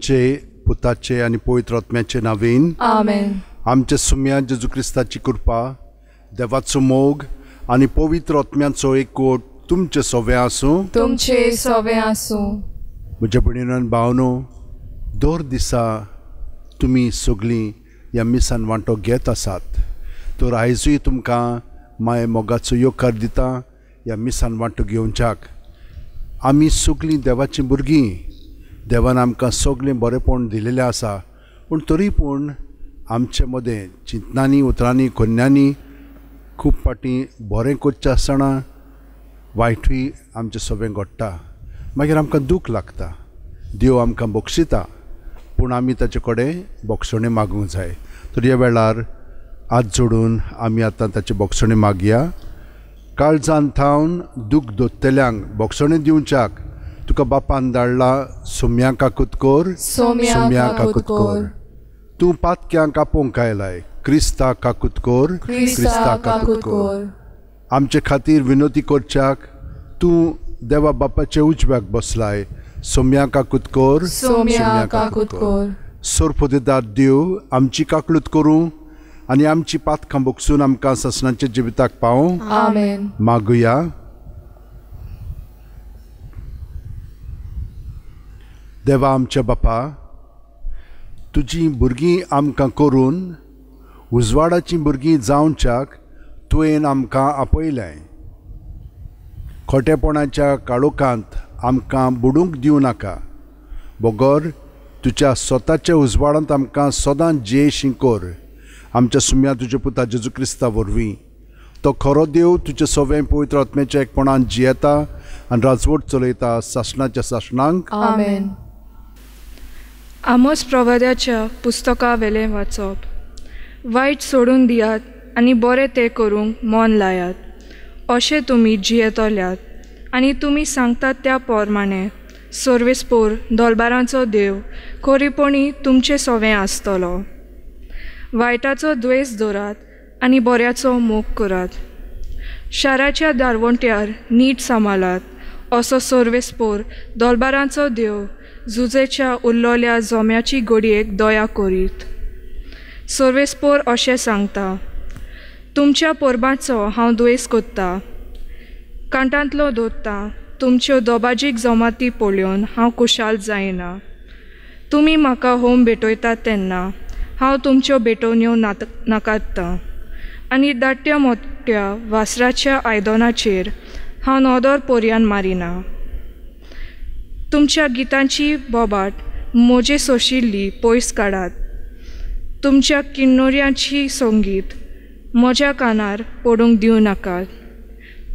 पिताचे पुताचे आनी पवित्र आत्म्याचे नावेन आमेन. आमचे सुम्या जेजू क्रिस्ताची कृपा, देवाचो मोग आनी पवित्र आत्म्याचो एकवट तुमचे सगळे आसूं. तुमचे सगळे आसूं. म्हज्या भयणीन भावनो, दर दिसा तुमी सगळीं ह्या मिसान वांटो घेत आसात. तर आयजूय तुमकां माय मोगाचो येवकार दिता ह्या मिसान वांटो घेवच्याक. आमी सगळीं देवाचीं भुरगीं. देवान आमकां सगळें बरेंपण दिलेलें आसा, पूण तरी पूण आमचे मदें चिंतनांनी उतरांनी कन्यांनी खूब फाटीं बरें करचें आसतना वायटूय आमचें सगळें घडटा. मागीर आमकां दूख लागता. देव आमकां बक्षिता, पूण आमी ताचे कडेन बक्षणे मागूंक जाय. तर ह्या वेळार हात जोडून आमी आतां ताचे बक्षणे मागया. काळजान थावन दूख दोत्तेल्यांक बक्षणे दिवच्याक तुका बापान धाडला सोम्या काकुतकोर, सोम्या काकुतकोर. तूं पातक्यांक आपोवंक आयलाय, क्रिस्ता काकुतकोर, क्रिस्ता काकुतकोर. आमचे खातीर विनोती करच्याक तूं देवा बापाचे उजव्याक बसलाय, सोम्या काकुतकोर, सोम्या काकुतकोर. सोरपोदेदार देव आमची काकलूत करूं आनी आमची पातकां बोगसून आमकां ससनाच्या जिविताक पावूं. आमेन. मागुया. देवा आमच्या बापा, तुजीं भुरगीं आमकां करून उजवाडाचीं भुरगीं जावच्याक तुवें आमकां आपयलें. खोटेपणाच्या काळोखांत आमकां बुडूंक दिवं नाका. बोगोर तुज्या स्वताच्या उजवाडांत आमकां सदांच जेशी कर. आमच्या सुम्या तुज्या पुता जेजू क्रिस्ता वरवीं. तो खरो देव तुजे सगळें पवित्र आत्म्याच्या एकपणान जियेता आनी राजवट चलयता सासणाच्या सासणांक. आमेन. आमोस प्रवाद्याच्या पुस्तका वेलें वाचप. वायट सोडून दियात आनी बरें तें करूंक मन लायात. अशें तुमी जियेतल्यात आनी तुमी सांगतात त्या प्रमाणें सर्वेस्पोर दोलबारांचो देव खरीपणी तुमचें सगळें आसतलो. वायटाचो द्वेस दवरात आनी बऱ्याचो मोग करात. शाराच्या दारवंट्यार नीट सांबाळात. असो सर्वेस्पोर दोलबारांचो देव झुजेच्या उरलोल्या जोम्याची घडयेक दया करीत. सर्वेस्पोर अशें सांगता, तुमच्या परबांचो हांव द्वेस कोत्ता, कांटांतलो दवरता. तुमच्यो दोबाजीक जमाती पळोवन हांव खुशाल जायना. तुमी म्हाका होम भेटयतात तेन्ना हांव तुमच्यो भेटोवण्यो नाकारतां आनी धाट्ट्या मोठ्या वासराच्या आयदनाचेर हांव नोदोर पोरयान मारिना. तुमच्या गितांची बोबाट मोजे सोशिल्ली पयस काडात. तुमच्या किन्नोऱ्यांची संगीत म्हज्या कानार पडूंक दिवं नाकात.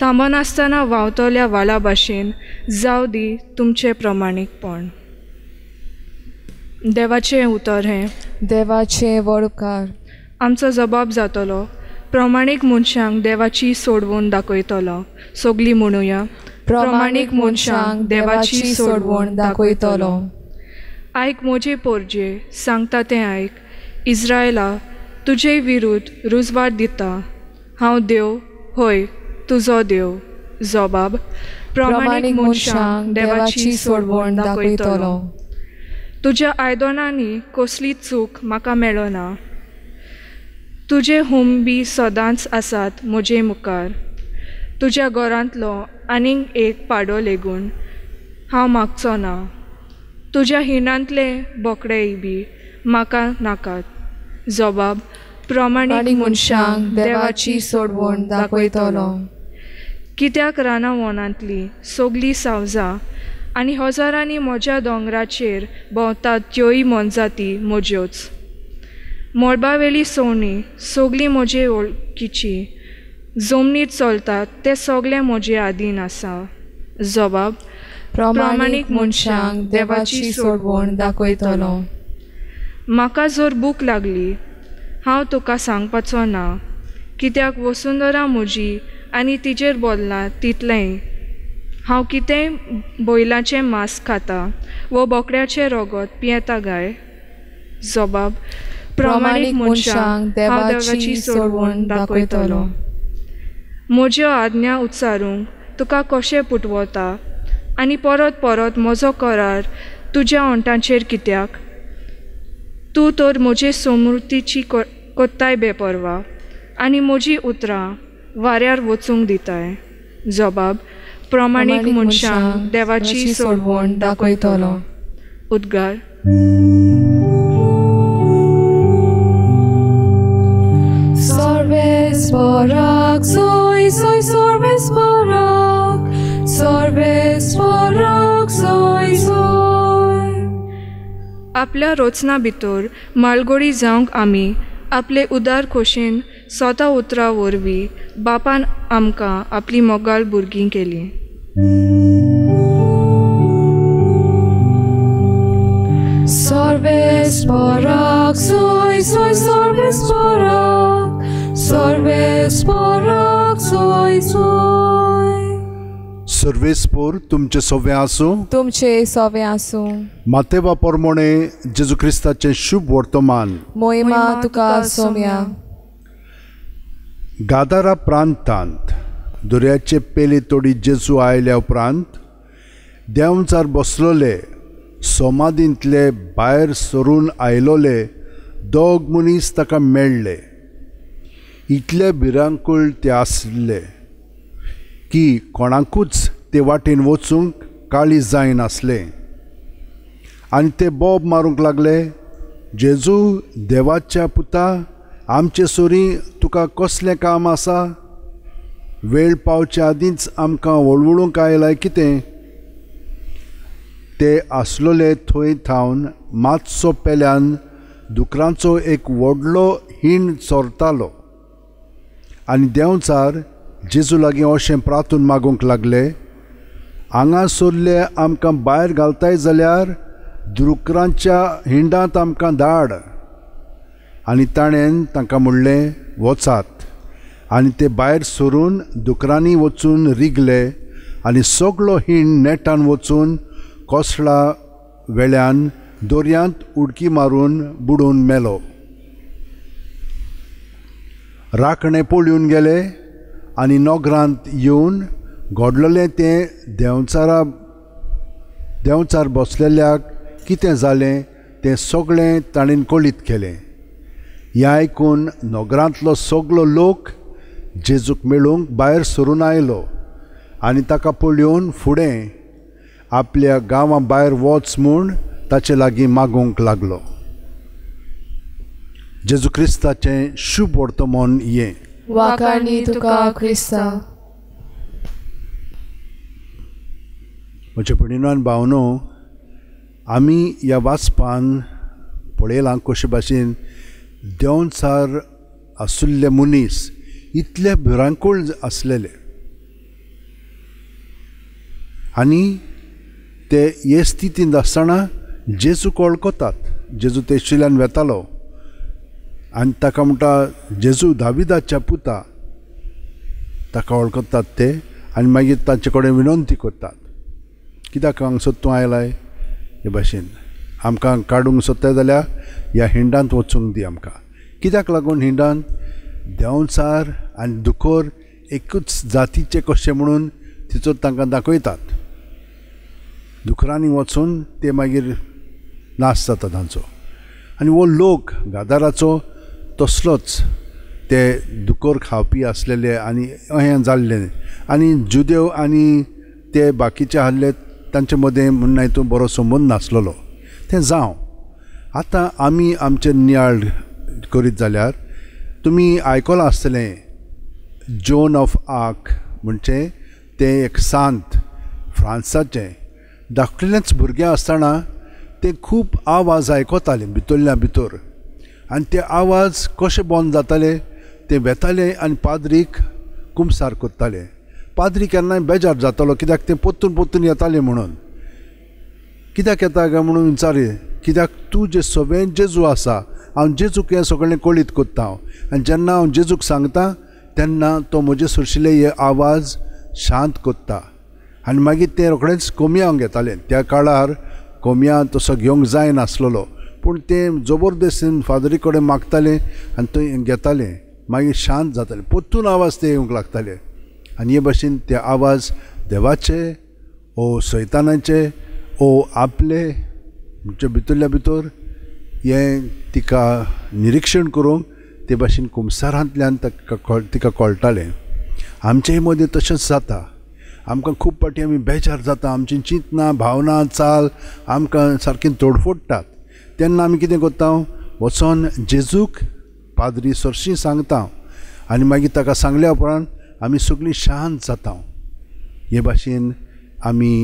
थांबोन आसतना व्हांवतल्या वाला भाशेन जाव दी तुमचें प्रमाणीकपण. देवाचें उतर हें. देवाचें वळकार. आमचो जबाब जातलो. प्रमाणीक मनशांक देवाची सोडवून दाखयतलो. सगलीं म्हणुया. प्रमाणीक मनशांक देवाची सोडवण दाखयतलो. आयक मोजे पोरजे, सांगता तें आयक. इस्रायला, तुजे विरुद्ध रुजवात दिता. हांव देव, होय तुजो देव. जबाब. प्रमाणीक मनशांक देवाची सोडवण दाखयतलो. तुज्या आयदनांनी कसली चूक म्हाका मेळना. तुजे होम बी सदांच आसात म्हजे मुखार. तुज्या घरांतलो आनीक एक पाडो लेगून हांव मागचो ना. तुज्या हिणांतले बोकडेय बी म्हाका नाकात. जबाब. प्रमाणीक मनशांक देवाची सोडवण दाखयतलो. कित्याक रानां वनांतली सगलीं सावजां आनी हजारांनी म्हज्या दोंगराचेर भोंवतात त्योय मनजाती म्हज्योच. मळबावेली सवणी सगलीं म्हजे वळखीची. जमनीत चलतात ते सगळे म्हजे आदीन आसा. जबाब. प्रमाणीक मनशांक देवाची सोडवण दाखयतलो. म्हाका जर भूक लागली हांव तुका सांगपाचो ना, कित्याक वसुंधरा म्हजी आनी तिचेर बोल्लां तितलें. हांव कितेंय बैलाचें मांस खाता वो बोकड्याचें रोगत पियेता गाय. जबाब. प्रमाणीक मनशांक देवाची सोडवण दाखयतलो. म्हज्यो आज्ञा उच्चारूंक तुका कशें पुटवता आनी परत परत म्हजो करार तुज्या ओंटांचेर कित्याक? तूं तर म्हजे समृद्धीची कोत्ताय बेपरवा आनी म्हजी उतरां वाऱ्यार वचूंक दिताय. जबाब: प्रमाणीक मनशांक देवाची सोडवण दाखयतलो. उद्गार. Sorbesporak, soy sorbesporak, sorbesporak, soy. आपल्या रोचना भितर माळगोळी जावंक आमी आपले उदार खोशेन स्वता उतरां वरवीं बापान आमकां आपली मोगाळ भुरगीं केलीं. Sorbesporak, soy sorbesporak, sorbesporak, soy. सर्वेस्पोर तुमचे सोवे आसूं. तुमचे सोवे आसूं. मातेवा पोरमोणे जेजू क्रिस्ताचें शुभ वर्तमान. मोहिमा तुका सोम्या. गादारा प्रांतांत दर्याचे पेले तोडी जेजू आयल्या उपरांत देंवचार बसलोले सोमादींतले भायर सरून आयलोले दोग मनीस ताका मेळ्ळे. इतले भिरांकूळ ते आसले की कोणाकूच ते वाटेन वचूंक काळीज जायनासले. आनी ते बोब मारूंक लागले, जेजू देवाच्या पुता, आमचे सोरी तुका कसलें काम आसा? वेळ पावच्या आदींच आमकां वळवळूंक आयलाय कितें? ते आसलोले थंय थावन मातसो पेल्यान दुकरांचो एक व्हडलो हिंड चोरतालो. आनी देंवचार जेजू लागीं अशें प्रार्थून मागूंक लागले, हांगा सोरले आमकां भायर घालताय जाल्यार दुकरांच्या हिंडांत आमकां धाड. आनी ताणें तांकां म्हणलें, वचात. आनी ते भायर सरून दुकरांनी वचून रिगले आनी सगळो हिंड नेटान वचून कोसळा वेळ्यान दर्यांत उडकी मारून बुडून मेलो. राखणे पळून गेले आनी नोगरांत येवन घडलोलें तें देंवचार बसलेल्याक कितें जालें तें सगळें ताणें कळीत केलें. हें आयकून नोगरांतलो सगळो लोक जेजूक मेळूंक भायर सरून आयलो आनी ताका पळोवन फुडें आपल्या गांवां भायर वच म्हूण ताचे लागीं मागूंक लागलो. जेजू क्रिस्ताचें शुभ वर्तमान हें. वाखाणी तुका क्रिस्ता. म्हजे भयणीनो भावनो, आमी ह्या वाचपान पळयलां कशे भाशेन देंवचार आशिल्ले मनीस इतले भिरांकूळ आसलेले आनी ते हे स्थितींत आसतना जेजूक वळखतात. जेजू तेशिल्ल्यान वेतालो आनी ताका म्हणटा, जेजू दाविदाच्या पुता, ताका वळखतात ते. आनी मागीर तांचे कडेन विनंती करतात, कित्याक हांगसर तूं आयलाय? हे भाशेन आमकां काडूंक सोदताय जाल्यार ह्या हिंडांत वचूंक दी आमकां. कित्याक लागून हिंडांत? देंवचार आनी दुकोर एकूच जातीचे कशे म्हणून तिचो तांकां दाखयतात. दुकरांनी वचून ते मागीर नाश जाता तांचो. आनी हो लोक गादाराचो तसलोच ते दुकोर खावपी आसलेले आनी अहें जाल्लें. आनी जुदेव आनी ते बाकीचे आहले तांचे मदें म्हणून हितून बरो संबंद नासलेलो. तें जावं. आतां आमी आमचें नियाळ करीत जाल्यार तुमी आयकलां आसतलें जोन ऑफ आर्क म्हणजे तें एक सांत फ्रांसाचें. धाकटेलेंच भुरगें आसतना ते खूब आवाज आयकताले भितरल्या भितर आनी ते आवाज कशे बंद जाताले ते वेताले आनी पाद्रीक कुमसार कोत्ताले. पाद्री केन्नाय बेजार जातालो, कित्याक ते पोत्तून पोत्तून येताले म्हणून. कित्याक येता काय म्हणून विचारी, कित्याक तूं जे सगळें जेजू आसा, हांव जेजूक हें सगळें कळीत कोत्ता. आनी जेन्ना हांव जेजूक सांगता तेन्ना तो म्हजे सुरशिल्ले हे आवाज शांत कोत्ता. आनी मागीर ते रोखडेंच कोमयांक घेताले. त्या काळार कोमयां तसो घेवंक जायनासलेलो, पूण ते जबरदस्तीन फादरी कडेन मागताले आनी थंय घेताले. मागीर शांत जाताले, पोत्तून आवाज ते येवंक लागताले. आनी हे भाशेन ते आवाज देवाचे ओ सैतानाचे ओ आपले म्हणजे भितरल्या भितर हें तिका निरीक्षण करूंक ते भाशेन कुमसारांतल्यान तिका कळटालें. आमचेय मदें तशेंच जाता. आमकां खूब पाटी आमी बेजार जाता, आमची चिंतना भावना चाल आमकां सारकी तोडफोडटात. तेन्ना आमी कितें करता, वचोन जेजूक पाद्री सरशी सांगता आनी मागीर ताका सांगल्या उपरांत आमी सगळीं शांत जाता. हे भाशेन आमी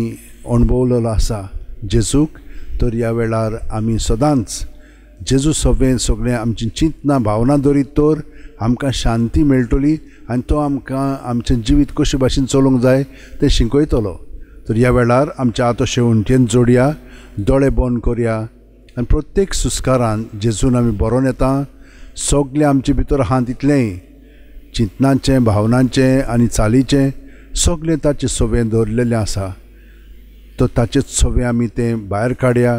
अणभवलेलो आसा जेजूक. तर ह्या वेळार आमी सदांच जेजू सवें सगळें आमची चिंतना भावना दवरीत तर आमकां शांती मेळटली आनी तो आमकां आमचें जिवीत कशे भाशेन चलोवंक जाय तें शिकयतलो. तर ह्या वेळार आमच्या आतोशे उंटेन जोडया, दोळे बंद करया आनी प्रत्येक सुस्कारान जेजून आमी बरोवन येता. सगळें आमचे भितर आहा तितलेंय चिंतनाचें भावनांचें आनी चालीचें सगळें ताचे सवें दवरलेलें आसा. तो ताचे सवें आमी तें भायर काडया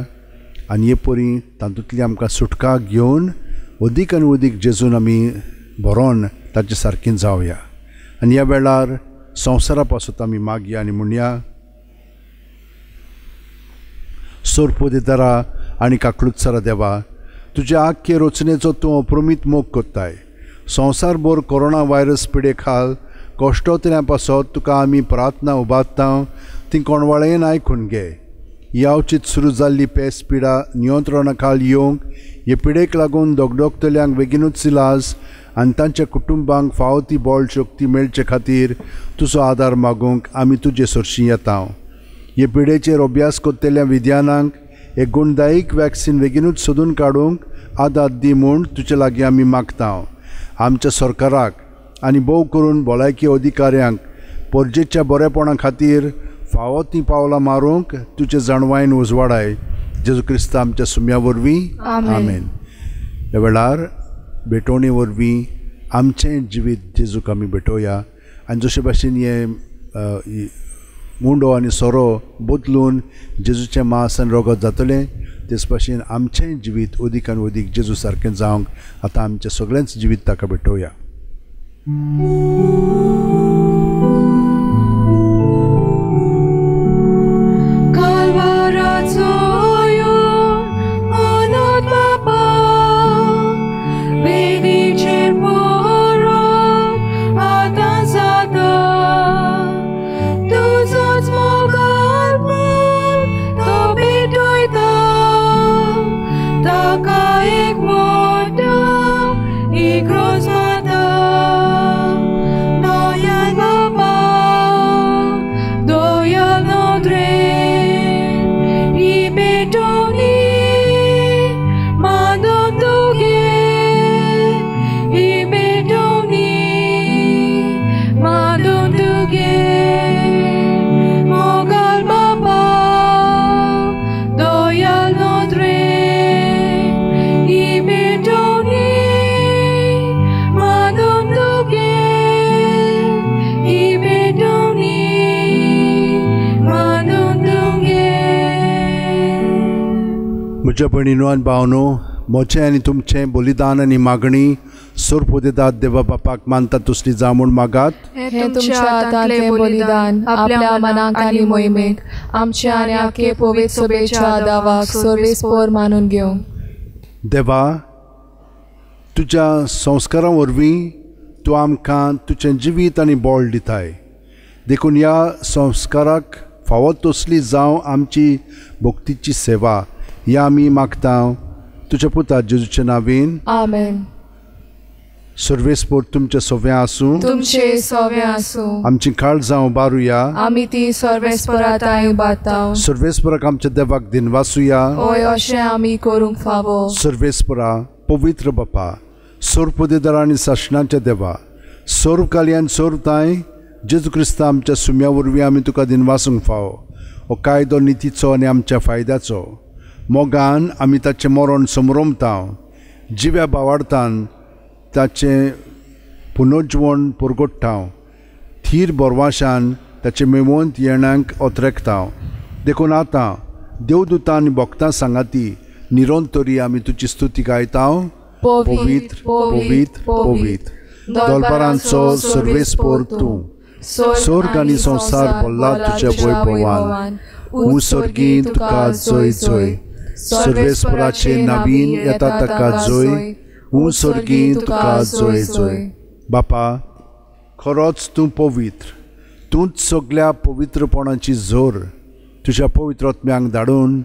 आनी हे परी तातूंतली आमकां सुटका घेवन अदीक आनी अदीक जेजून आमी बरोवन ताचे सारकीं जावया. आनी ह्या वेळार संवसारा पासून आमी मागया आनी म्हणया, सोरपोदेदारा आनी काकळुत्सरा देवा, तुज्या आख्खे रचनेचो तूं अप्रमीत मोग कोत्ताय. संवसारभर कोरोना व्हायरस पिडे खाल कश्टोतल्या पासत तुका आमी प्रार्थना उबारता, ती कोणवाळेन आयकून घे. यावचीत सुरू जाल्ली पेस पिडा नियंत्रणा खाल येवंक, हे पिडेक लागून दोगदोगतल्यांक बेगीनूच इलाज आनी तांच्या कुटुंबांक फावो ती बळ शक्ती मेळचे खातीर तुजो आदार मागूंक आमी तुजे सरशी येता. हे पिडेचेर अभ्यास कोत्तेल्या विद्यानांक एक गुणदायीक वॅक्सीन बेगीनूच सोदून काडूंक आदार दी म्हूण तुजे लागीं आमी मागता. आमच्या सरकाराक आनी भोव करून भलायकी अधिकाऱ्यांक परजेच्या बरेपणा खातीर फावो ती पावलां मारूंक तुजे जाणवायेन उजवाडाय. जेजू क्रिस्त आमच्या सुम्या वरवीं आमेन. ह्या वेळार भेटोवणे वरवीं आमचें जिवीत जेजूक आमी भेटोवया आनी जशे भाशेन हे मुंडो आनी सोरो बदलून जेजूचें मांस आनी रगत जातलें, तेच भाशेन आमचें जिवीत अदीक आनी अदीक जेजू सारकें जावंक आतां आमचें सगळेंच जिवीत ताका भेटोवया. म्हज्या भयणीनो आनी भावनो, म्हजें आनी तुमचें बलिदान आनी मागणी सोरपोदेदार देवा बापाक मानता तसली जावं म्हूण मागात. हे तुमच्या हातांतलें बलिदान आपल्या मनाक आनी मोहिमेक आमच्या आनी आख्खे पवित्र सभेच्या दावाक सर्वेस्पर मानून घेवं. देवा, तुज्या संस्कारां वरवीं तूं आमकां तुजें जिवीत आनी बळ दिताय. देखून ह्या संस्काराक फावो तसली जावं आमची भक्तीची सेवा ह्या आमी मागता तुज्या पुता जेजूच्या नांवेन आमेन. सर्वेस्पर तुमचे सवें आसूं, तुमचे सवें आसूं. आमची काळजां उबारुया, आमी ती सर्वेस्पराताय उबारता. सर्वेस्पराक आमच्या देवाक दिनवासुया. ओय अशें आमी करूंक फावो. सर्वेस्परा पवित्र बापा, सोरपोदेदार आनी शासनाच्या देवा, सोर्वकाली आनी सोर्वताय जेजू क्रिस्त आमच्या सुम्या वरवीं आमी तुका दिनवासूंक फावो. हो कायदो नितीचो आनी आमच्या फायद्याचो. मोगान आमी ताचें मरण समरोमता, जिव्या बावाडतान ताचें पुनर्जीवन परगट्टा, थीर बोरवाशान ताचे मेमोंत येणांक ओतरेकता. देखून आतां देवदूतां आनी भक्तां सांगाती निरंतरी आमी तुजी स्तुती गायता. पवित्र पवित्र पवित्र दोलबारांचो सर्वेस्पर तूं, स्वर्ग आनी संवसार भरला तुज्या वैभवान. उसर्गी तुका जय जय. सर्वेस्पराचे नवीन येता ताका जोय, सर्गी तुका जोय जोय. बापा, खरोच तूं पवित्र, तूंच सगळ्या पवित्रपणाची जोर तुज्या पवित्र आत्म्याक धाडून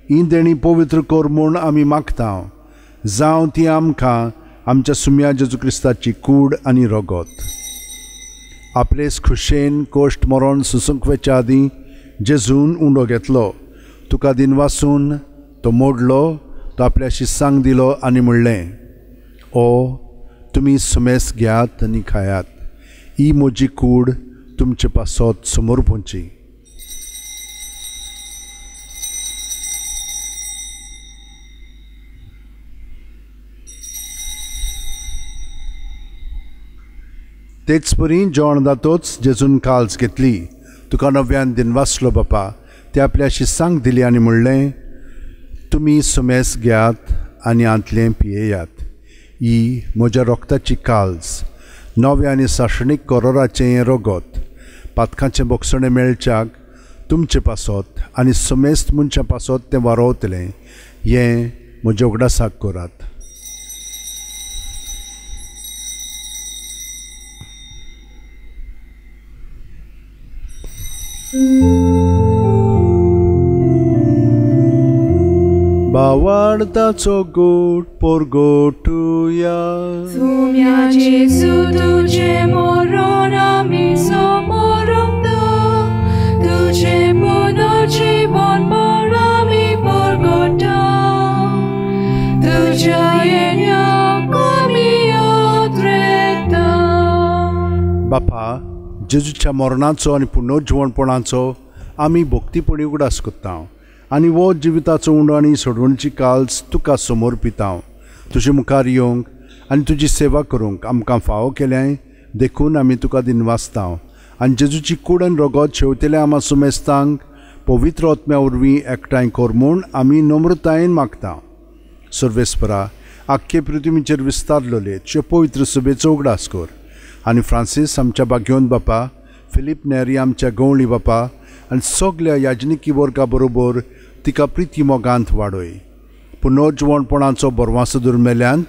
ही देणी पवित्र कर म्हूण आमी मागता. जावं ती आमकां आमच्या सुम्या जेजू क्रिस्ताची कूड आनी रगत. आपलेच खुशेन कोश्ट मरण सुसंकवेच्या आदीं जेजून उंडो घेतलो, तुका दिनवासून तो मोडलो, तो आपल्या शिस्सांक दिलो आनी म्हणलें, ओ तुमी सुमेस घेयात आनी खायात, ही म्हजी कूड तुमचे पासत समोर पोंची. तेच परी जेवण जातोच जेजून काल्स घेतली, तुका नव्यान दिनवासलो बापा, ते आपल्या शिस्सांक दिली आनी म्हणलें, तुमी सुमेस घेयात आनी आंतलें पियेयात, ही म्हज्या रोगताची काल्स, नव्या आनी साशणीक करोराचें हें रगत, पातकांचें बोगसणें मेळच्याक तुमचे पासत आनी समेस्त मनशां पासत तें वारोवतलें, हें म्हज्या उगडासाक करात. बावार्ताचो गोट पोरगोटुया, सुम्या जेजू तुझे मरण आमी समोरता, तुझे पुनर्जीवन पण आमी परगटा, तुझ्या येण्याक आमी उद्रेकता. बापा, जेजूच्या मरणाचो आनी पुनर्जीवनपणाचो आमी भक्तीपणी उगडास करता आनी वो जिविताचो उंडो आनी सोडवणची काल्स तुका समोर पिता. तुजे मुखार येवंक आनी तुजी सेवा करूंक आमकां फावो केल्याय देखून आमी तुका दिनवासता आनी जेजूची कूड आनी रगत शेवतेल्या आमा सुमेस्तांक पवित्र आत्म्या वरवीं एकठांय कर म्हूण आमी नम्रतायेन मागता. सर्वेस्परा, आख्खे पृथ्वीचेर विस्तारलोले तुजे पवित्र सभेचो उगडास कर आनी फ्रांसीस आमच्या बाग्योन बापा, फिलीप नेरी आमच्या गवळी बापा आनी सगळ्या याजनिकी वर्गा बरोबर तिका प्रिती मोगांत वाडय. पुनर्जीवनपणाचो बरवासो दुर्मेल्यांत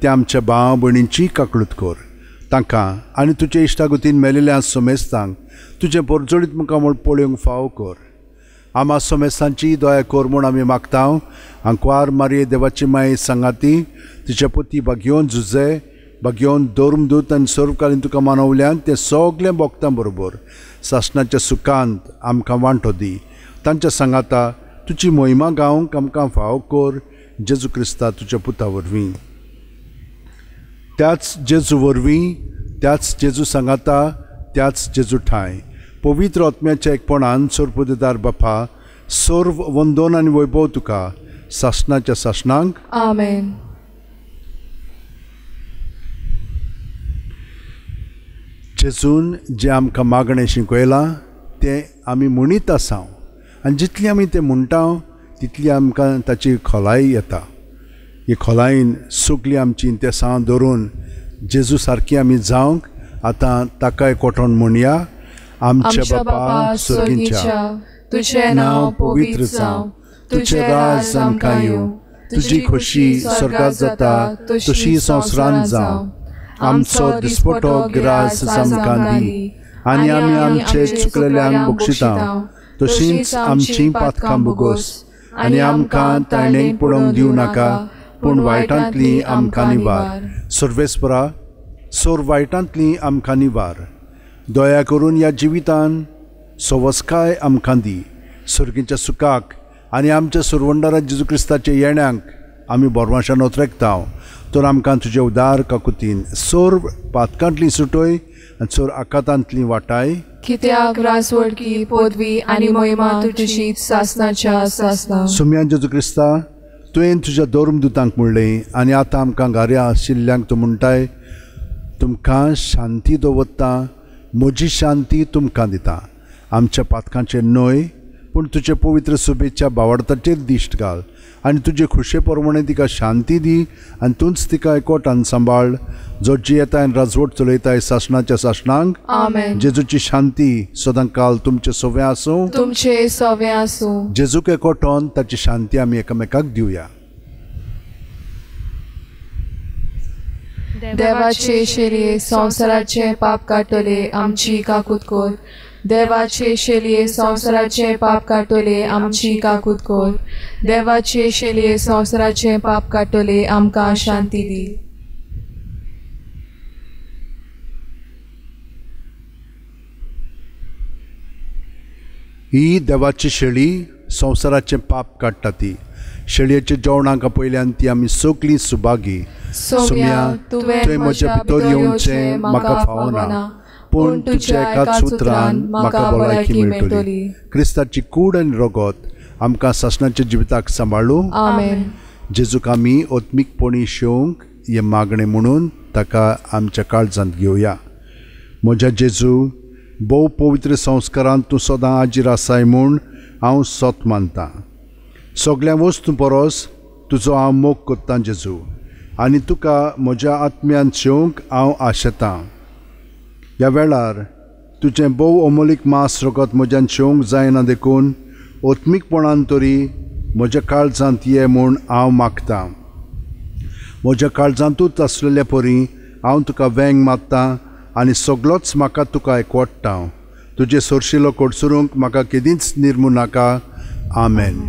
ते आमच्या भाव भयणींची काकळूत कर. तांकां आनी तुजे इश्टागतीन मेलेल्या समेस्तांक तुजें परजोडीत मुखार म्हूण पळोवंक फावो कर. आमा समेस्तांची दया कर म्हूण आमी मागता. आंकवार मारये देवाची माय सांगाती, तिच्या पती बाग्योन झुजे, बाग्योन दोर्मदूत आनी सर्वकालीन तुका मानवल्यान ते सगळ्या भक्तां बरोबर सासणाच्या सुखांत आमकां वांटो दी. तांच्या सांगाता तुजी मोहिमा गावंक आमकां फावो कर, जेजू क्रिस्ता तुज्या पुता वरवीं. त्याच जेजू वरवीं, त्याच जेजू सांगाता, त्याच जेजू ठाय पवित्र आत्म्याच्या एकपणान सोरपुदेदार बापा, सर्व वंदन आनी वैभव तुका सासणाच्या सासणांक. आमेन. जेजून जे आमकां मागणें शिकयलां तें आमी म्हणीत आसा आनी जितली आमी तें म्हणटा तितली आमकां ताची खोलाय येता. ही खोलायेन सगळीं आमची इंतेसां धरून जेजू सारकी आमी जावंक आतां ताका एकवटून म्हणया. आमच्या बापा स्वर्गीच्या, तुजें नांव पवित्र जावं, तुजें राज आमकां येवं, तुजी खोशी स्वर्गांत जाता तशी संवसारांत जावं. आमचो दिसपटो गिरास आमकां दी आनी आमी आमचे चुकलेल्यांक बक्षिता, तशींच आमची पातकां बुगोस आनी आमकां ताळणेक पडोवंक दिवं नाका, पूण वायटांतली आमकां निवार. सर्वेस्परा, सोर वायटांतली आमकां निवार. दया करून ह्या जिवितान सवस्काय आमकां दी. सर्गीच्या सुखाक आनी आमच्या सुरवंडारा जेजू क्रिस्ताच्या येण्याक आमी बोरवाशान उतरेकता. तर आमकां तुजे उदार काकुतीन सोर पातकांतली सुटोय आनी सोर आकातांतली वाटाय. कित्याक रासवडकी पदवी आनी मोहिमा तुजीच सासणाच्या सासना. सुम्या जेजू क्रिस्ता, तुवें तुज्या दोर्मदूतांक म्हणलें आनी आतां आमकां घाऱ्या आशिल्ल्यांक तूं म्हणटाय, तुमकां शांती दवरता, म्हजी शांती तुमकां दिता. आमच्या पातकांचेर न्हय पूण तुजे पवित्र सुबेच्या बावडताचेर दिश्ट घाल आनी तुजे खुशे प्रमाणे तिका शांती दी आनी तूंच तिका एकवटान सांबाळ जो जियेता आनी राजवट चलयता शासनाच्या शासनांक आमेन. जेजूची शांती सदां काल तुमचे सोवे आसूं. तुमचे सवे आसूं. जेजूक एकवटोन ताची शांती आमी एकामेकाक दिवया. देवाचे शेलये संवसाराचे पाप काटले आमची काकूत कोर. देवाचे शेलये संवसाराचे पाप काटले आमची काकूत कोर. देवाचे शेलये संवसाराचे पाप काटले आमकां शांती दी. ही देवाची शेळी संवसाराचे पाप काडटा ती. शेळयेच्या जेवणाक पयल्यान ती आमी सगळीं सुभागी. सोम्या तुवें म्हज्या भितर येवचें म्हाका फावना, पूण तुज्या एकाच उतरान म्हाका भलायकी मेळटली. क्रिस्ताची कूड आनी रगत आमकां शासनाच्या जिविताक सांबाळूं. आमेन. जेजूक आमी ओत्मीकपणी शेवंक हे मागणें म्हणून ताका आमच्या काळजांत घेवया. म्हज्या जेजू, भोव पवित्र संस्कारांत तूं सदां हाजीर आसाय म्हूण हांव सोत मानतां. सगळ्या वस्तू परस तुजो हांव मोग करतां जेजू, आनी तुका म्हज्या आत्म्यान शेवंक हांव आशेतां. ह्या वेळार तुजें भोव अमोलीक मास रगत म्हज्यान शेवंक जायना देखून ओत्मीकपणान तरी म्हज्या काळजांत ये म्हूण हांव मागतां. म्हज्या काळजांतूच आसलेल्या परी हांव तुका वेंग मागतां आनी सगळोच म्हाका तुका एकवटटा. तुजे सोरशिलो कोडसुरूंक म्हाका केदींच निर्मू नाका. आमेन.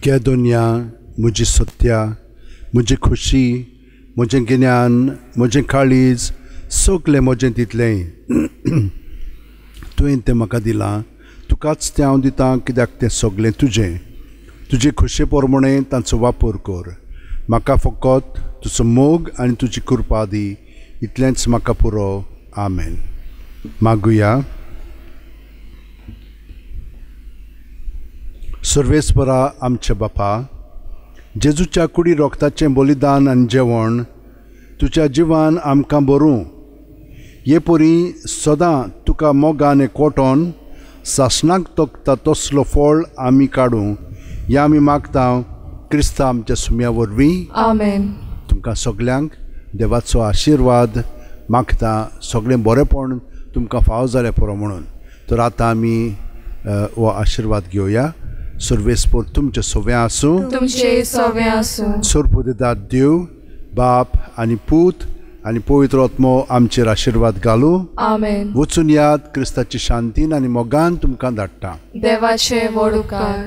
घे दोनया म्हजी सत्या, म्हजी खुशी, म्हजें गिन्यान, म्हजें काळीज, सगलें म्हजें तितलें तुवें तें म्हाका दिलां. तुकाच तें हांव दितां कित्याक तें सगलें तुजें. तुजे खुशे प्रमाणे तांचो वापर कर. म्हाका फकत तुजो मोग आनी तुजी कृपा दी. इतलेंच म्हाका पुरो. आमेन. मागुया. सर्वेस्परा आमचे बापा, जेजूच्या कुडी रोगताचें बलिदान आनी जेवण तुज्या जिवान आमकां भरूं. हे परी सदां तुका मोगान एकवटोन शासनाक तोखता तसलो फळ आमी काडूं हें आमी मागता क्रिस्ता आमच्या सुम्या वरवीं. आमेन. तुमकां सगल्यांक देवाचो आशिर्वाद मागता. सगळें बरेंपण तुमकां फाव जालें पुरो म्हणून. तर आतां आमी हो आशिर्वाद घेवया. सर्वेस्पर तुमचे सोवे आसूं. तुमचे सोवे आसूं. सर्वोदितात देव बाप आनी पूत आनी पवित्र आत्मो आमचेर आशिर्वाद घालूं. आमेन. वचून याद क्रिस्ताची शांतीन आनी मोगान तुमकां धाडटा. देवाचे व्हड उपकार.